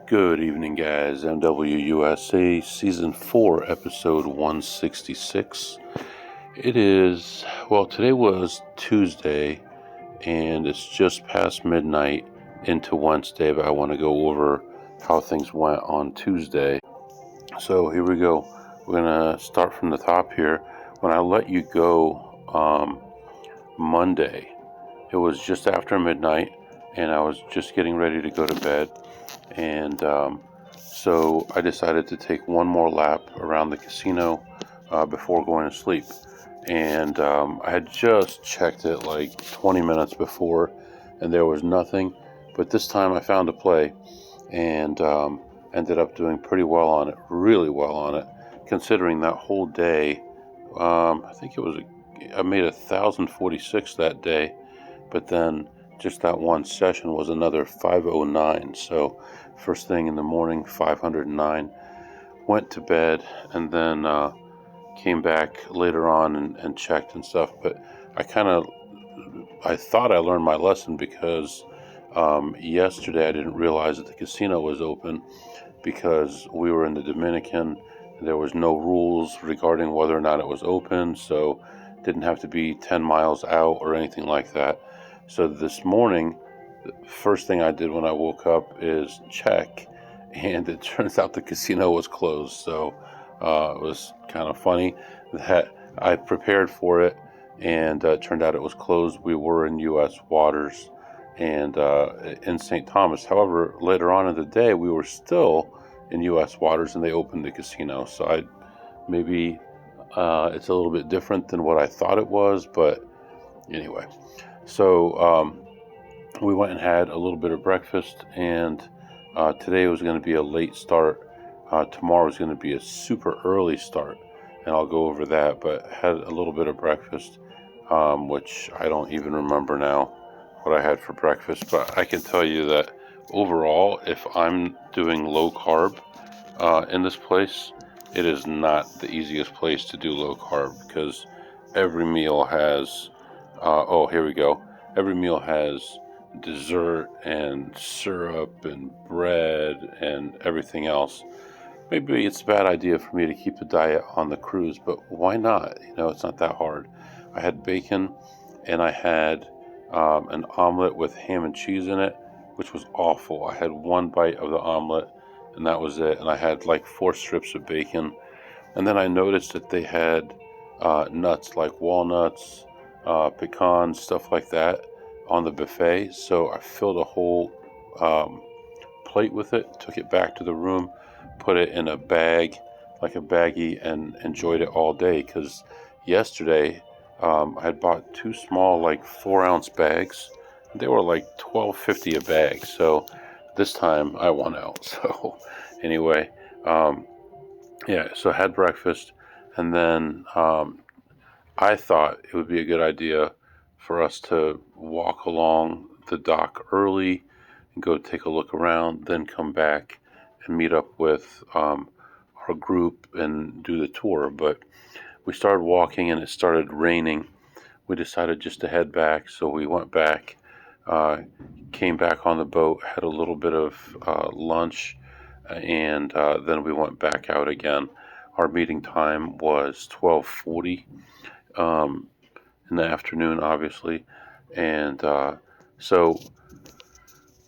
Good evening, guys. MWUSA Season 4, Episode 166. Today was Tuesday, and it's just past midnight into Wednesday, but I want to go over how things went on Tuesday. So here we go. We're going to start from the top here. When I let you go Monday, it was just after midnight, and I was just getting ready to go to bed, and so I decided to take one more lap around the casino before going to sleep. And I had just checked it like 20 minutes before, and there was nothing. But this time I found a play, and ended up doing pretty well on it, really well on it, considering that whole day. I made 1,046 that day, but then just that one session was another 509. So first thing in the morning, 509. Went to bed, and then came back later on and checked and stuff. But I thought I learned my lesson because yesterday I didn't realize that the casino was open because we were in the Dominican. There was no rules regarding whether or not it was open, so it didn't have to be 10 miles out or anything like that. So this morning, the first thing I did when I woke up is check, and it turns out the casino was closed. So it was kind of funny that I prepared for it, and it turned out it was closed. We were in U.S. waters and in St. Thomas. However, later on in the day, we were still in U.S. waters, and they opened the casino. So maybe it's a little bit different than what I thought it was, but anyway. So we went and had a little bit of breakfast, and today was going to be a late start. Tomorrow is going to be a super early start, and I'll go over that. But had a little bit of breakfast, which I don't even remember now what I had for breakfast. But I can tell you that overall, if I'm doing low carb in this place, it is not the easiest place to do low carb because every meal has, here we go. Every meal has dessert and syrup and bread and everything else. Maybe it's a bad idea for me to keep the diet on the cruise, but why not? It's not that hard. I had bacon, and I had an omelet with ham and cheese in it, which was awful. I had one bite of the omelet, and that was it. And I had like 4 strips of bacon. And then I noticed that they had nuts like walnuts, pecans, stuff like that on the buffet. So I filled a whole plate with it, took it back to the room, put it in a bag, like a baggie, and enjoyed it all day. Because yesterday I had bought 2 small, like 4-ounce bags. They were like $12.50 a bag. So this time I won out. So anyway, so I had breakfast, and then I thought it would be a good idea for us to walk along the dock early and go take a look around, then come back and meet up with our group and do the tour. But we started walking, and it started raining. We decided just to head back, so we went back, came back on the boat, had a little bit of lunch, and then we went back out again. Our meeting time was 12:40 in the afternoon, obviously, and so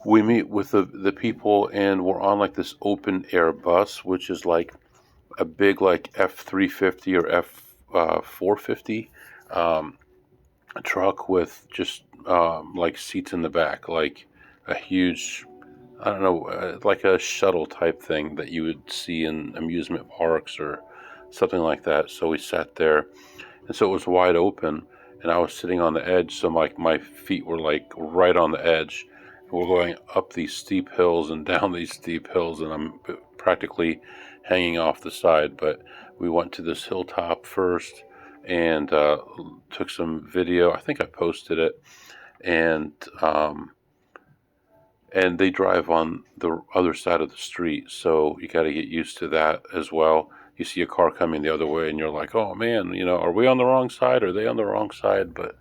we meet with the people, and we're on like this open air bus, which is like a big like F350 or F450 truck with just like seats in the back, like a huge, I don't know, like a shuttle type thing that you would see in amusement parks or something like that. So we sat there, and so it was wide open, and I was sitting on the edge, so my feet were like right on the edge. We're going up these steep hills and down these steep hills, and I'm practically hanging off the side. But we went to this hilltop first and took some video. I think I posted it, and they drive on the other side of the street, so you got to get used to that as well. You see a car coming the other way, and you're like, oh man, are we on the wrong side? Are they on the wrong side? But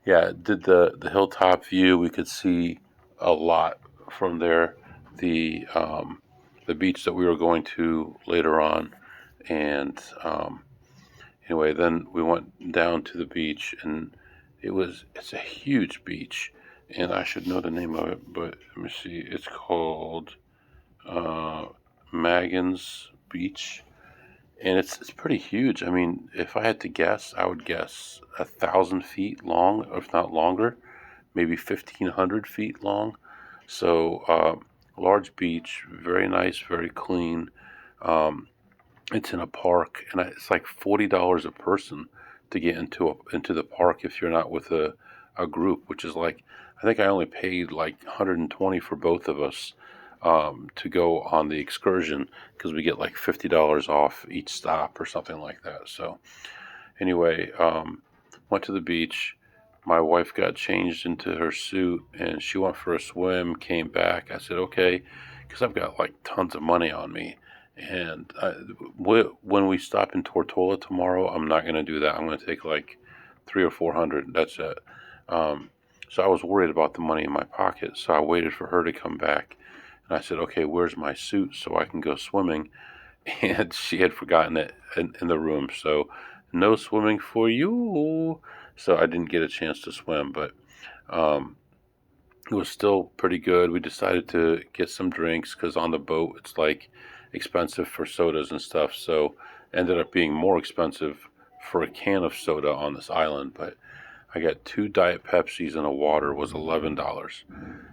did the hilltop view. We could see a lot from there. the the beach that we were going to later on, and anyway, then we went down to the beach, and it's a huge beach, and I should know the name of it, but let me see. It's called uh, Maggins Beach, and it's pretty huge. I mean, if I had to guess, I would guess 1,000 feet long, if not longer, maybe 1,500 feet long. So large beach, very nice, very clean. Um, it's in a park, and it's like $40 a person to get into the park if you're not with a group, which is like, I think I only paid like 120 for both of us to go on the excursion, because we get like $50 off each stop or something like that. So anyway, went to the beach. My wife got changed into her suit, and she went for a swim, came back. I said, okay, because I've got like tons of money on me. And when we stop in Tortola tomorrow, I'm not going to do that. I'm going to take like 300 or 400. That's it. Um, so I was worried about the money in my pocket. So I waited for her to come back. And I said, okay, where's my suit so I can go swimming? And she had forgotten it in the room. So no swimming for you. So I didn't get a chance to swim, but um, it was still pretty good. We decided to get some drinks because on the boat it's like expensive for sodas and stuff. So ended up being more expensive for a can of soda on this island. But I got 2 Diet Pepsis and a water, was $11.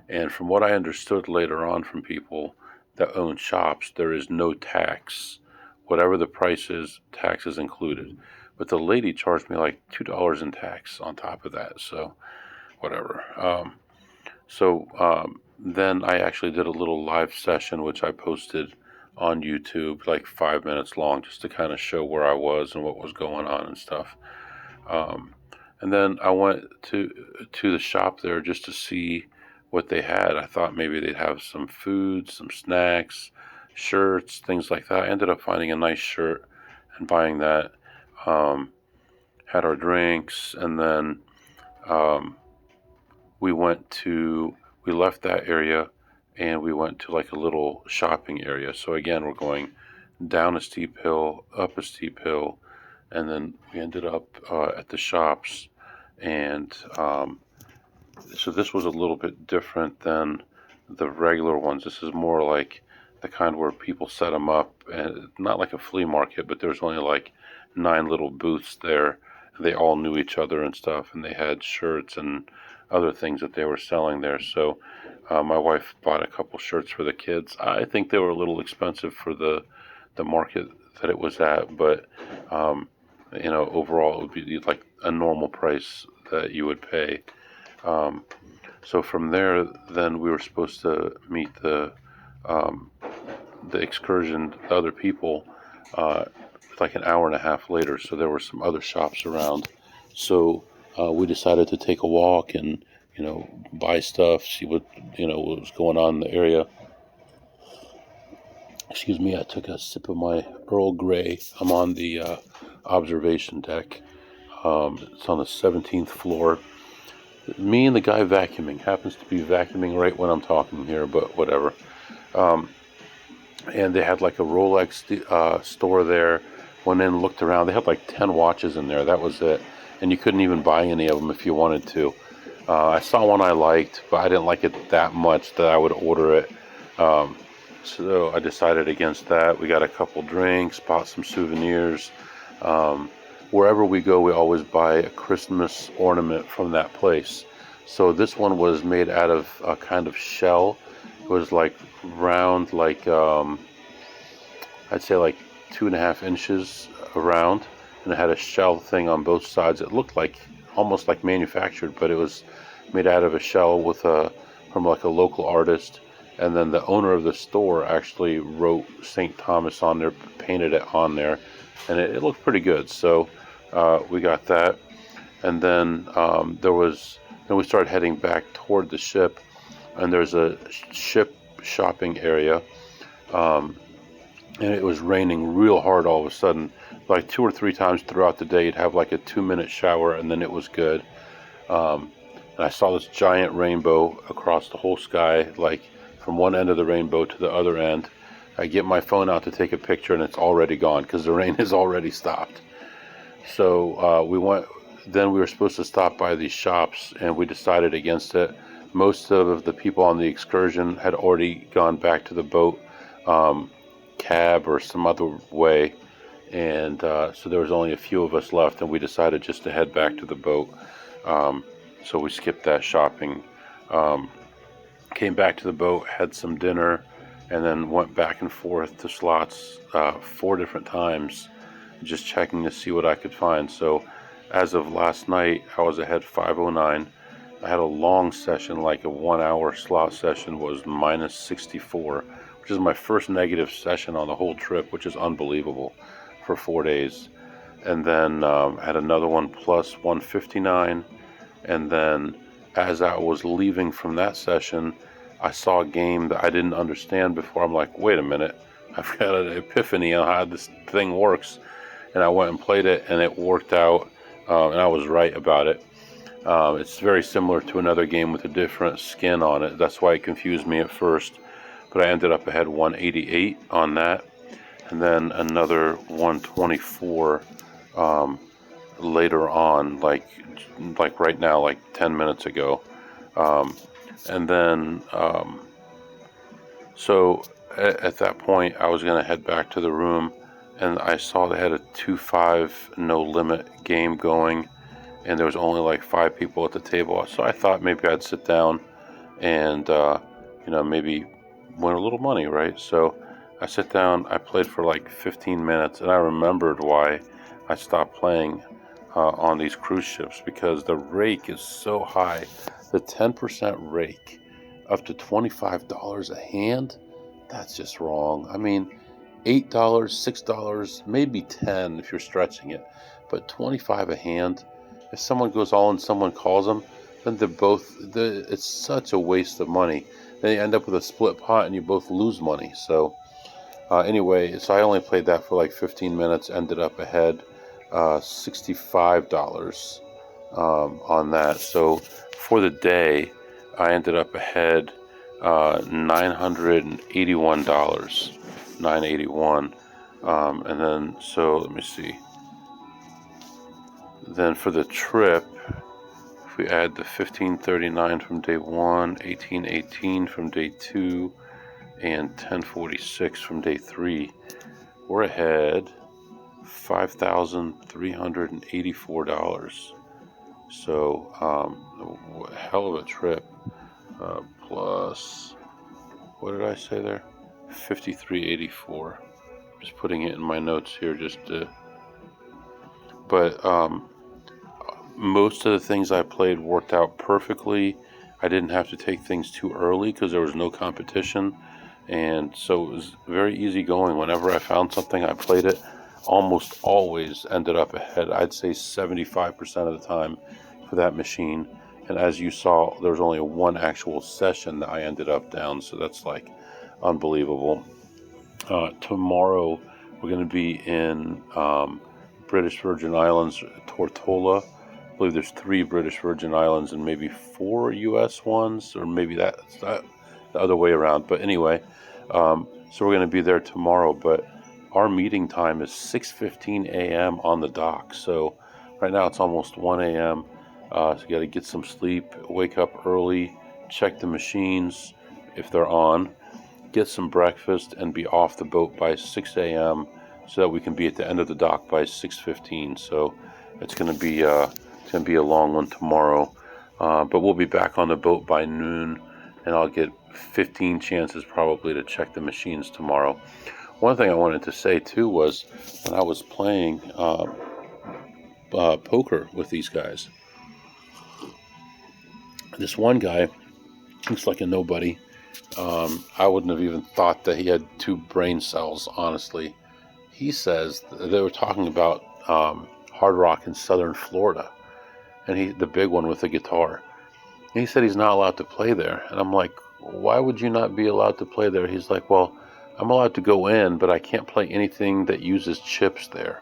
And from what I understood later on from people that own shops, there is no tax. Whatever the price is, tax is included. But the lady charged me like $2 in tax on top of that. So whatever. Then I actually did a little live session, which I posted on YouTube, like 5 minutes long, just to kind of show where I was and what was going on and stuff. And then I went to the shop there just to see what they had. I thought maybe they'd have some food, some snacks, shirts, things like that. I ended up finding a nice shirt and buying that. Had our drinks, and then we left that area, and we went to like a little shopping area. So again, we're going down a steep hill, up a steep hill, and then we ended up at the shops. And so this was a little bit different than the regular ones. This is more like the kind where people set them up, and not like a flea market, but there's only like 9 little booths there. They all knew each other and stuff, and they had shirts and other things that they were selling there. So my wife bought a couple shirts for the kids. I think they were a little expensive for the market that it was at, but overall it would be like a normal price that you would pay. So from there, then we were supposed to meet the excursion, the other people, like an hour and a half later. So there were some other shops around. So we decided to take a walk and buy stuff, see what was going on in the area. Excuse me, I took a sip of my Earl Grey. I'm on the observation deck. It's on the 17th floor. Me and the guy vacuuming happens to be vacuuming right when I'm talking here, but whatever. And they had like a Rolex store there. Went in, looked around. They had like 10 watches in there. That was it. And you couldn't even buy any of them if you wanted to. I saw one I liked, but I didn't like it that much that I would order it. So I decided against that. We got a couple drinks, bought some souvenirs. Wherever we go, we always buy a Christmas ornament from that place. So this one was made out of a kind of shell. It was like round, like I'd say like 2.5 inches around, and it had a shell thing on both sides. It looked like almost like manufactured, but it was made out of a shell from like a local artist. And then the owner of the store actually wrote St. Thomas on there, painted it on there, and it looked pretty good. So we got that, and then we started heading back toward the ship, and there's a ship shopping area, and it was raining real hard all of a sudden. Like 2 or 3 times throughout the day, you'd have like a 2-minute shower, and then it was good. And I saw this giant rainbow across the whole sky, like from one end of the rainbow to the other end. I get my phone out to take a picture, and it's already gone because the rain has already stopped. So we went. Then we were supposed to stop by these shops, and we decided against it. Most of the people on the excursion had already gone back to the boat, cab or some other way, and so there was only a few of us left, and we decided just to head back to the boat. So we skipped that shopping. Came back to the boat, had some dinner, and then went back and forth to slots 4 different times, just checking to see what I could find. So as of last night, I was ahead 509. I had a long session, like a 1-hour slot session was minus 64, which is my first negative session on the whole trip, which is unbelievable for 4 days. And then had another one plus 159. And then as I was leaving from that session, I saw a game that I didn't understand before. I'm like, wait a minute, I've got an epiphany on how this thing works. And I went and played it, and it worked out, and I was right about it. It's very similar to another game with a different skin on it. That's why it confused me at first. But I ended up ahead 188 on that, and then another 124 later on, like right now, like 10 minutes ago. And then, so at that point, I was going to head back to the room, and I saw they had a 2-5 no limit game going, and there was only like 5 people at the table. So I thought maybe I'd sit down and, maybe win a little money, right? So I sit down, I played for like 15 minutes, and I remembered why I stopped playing on these cruise ships, because the rake is so high. The 10% rake up to $25 a hand, that's just wrong. I mean, $8, $6, maybe $10 if you're stretching it, but $25 a hand. If someone goes all in, someone calls them, then it's such a waste of money. Then you end up with a split pot and you both lose money. So anyway, so I only played that for like 15 minutes, ended up ahead $65 on that. So for the day, I ended up ahead $981, $981. And then, so let me see. Then for the trip, if we add the 1539 from day 1, 1818 from day 2, and 1046 from day 3, we're ahead $5,384. So, a hell of a trip. Plus, what did I say there? 5384. Just putting it in my notes here, just to. But most of the things I played worked out perfectly. I didn't have to take things too early because there was no competition, and so it was very easy going. Whenever I found something, I played it. Almost always ended up ahead. I'd say 75% of the time for that machine. And as you saw, there was only one actual session that I ended up down, so that's like unbelievable. Tomorrow we're going to be in British Virgin Islands, Tortola. I believe there's 3 British Virgin Islands and maybe 4 U.S. ones, or maybe that's the other way around. But anyway, so we're going to be there tomorrow. But our meeting time is 6:15 a.m. on the dock. So right now it's almost 1 a.m. So you got to get some sleep, wake up early, check the machines if they're on, get some breakfast, and be off the boat by 6 a.m. so that we can be at the end of the dock by 6:15. So it's going to be a long one tomorrow, but we'll be back on the boat by noon, and I'll get 15 chances probably to check the machines tomorrow. One thing I wanted to say too was when I was playing poker with these guys, this one guy looks like a nobody. I wouldn't have even thought that he had 2 brain cells, honestly. He says they were talking about Hard Rock in southern Florida, and the big one with the guitar. And he said he's not allowed to play there. And I'm like, why would you not be allowed to play there? He's like, well, I'm allowed to go in, but I can't play anything that uses chips there.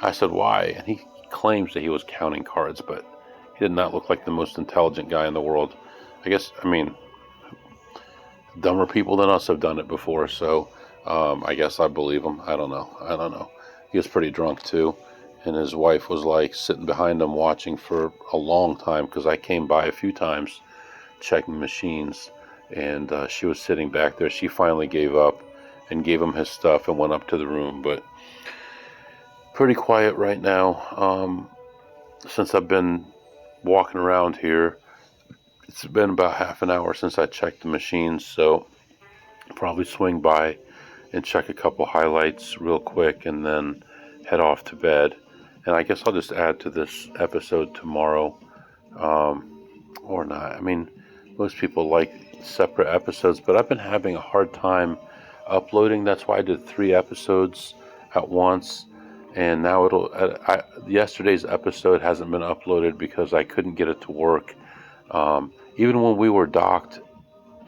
I said, why? And he claims that he was counting cards, but he did not look like the most intelligent guy in the world. I guess, I mean, dumber people than us have done it before, so I guess I believe him. I don't know. He was pretty drunk too, and his wife was like sitting behind him watching for a long time because I came by a few times checking machines, and she was sitting back there. She finally gave up and gave him his stuff and went up to the room, but pretty quiet right now. Since I've been walking around here, it's been about half an hour since I checked the machines, so probably swing by and check a couple highlights real quick and then head off to bed. And I guess I'll just add to this episode tomorrow, or not. I mean, most people like separate episodes, but I've been having a hard time uploading. That's why I did 3 episodes at once. And now yesterday's episode hasn't been uploaded because I couldn't get it to work. Even when we were docked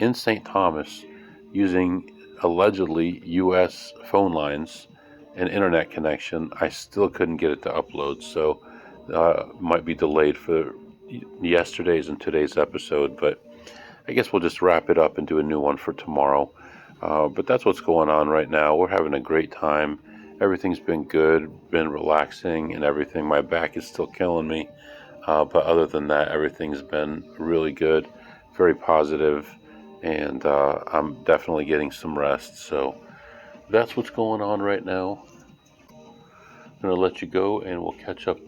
in St. Thomas using allegedly U.S. phone lines and internet connection, I still couldn't get it to upload. So might be delayed for yesterday's and today's episode, but I guess we'll just wrap it up and do a new one for tomorrow. But that's what's going on right now. We're having a great time. Everything's been good, been relaxing and everything. My back is still killing me. But other than that, everything's been really good, very positive, and I'm definitely getting some rest. So that's what's going on right now. I'm going to let you go, and we'll catch up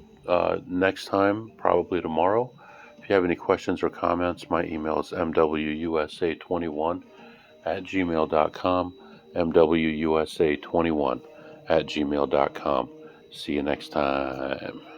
next time, probably tomorrow. If you have any questions or comments, my email is mwusa21@gmail.com, mwusa21@gmail.com. See you next time.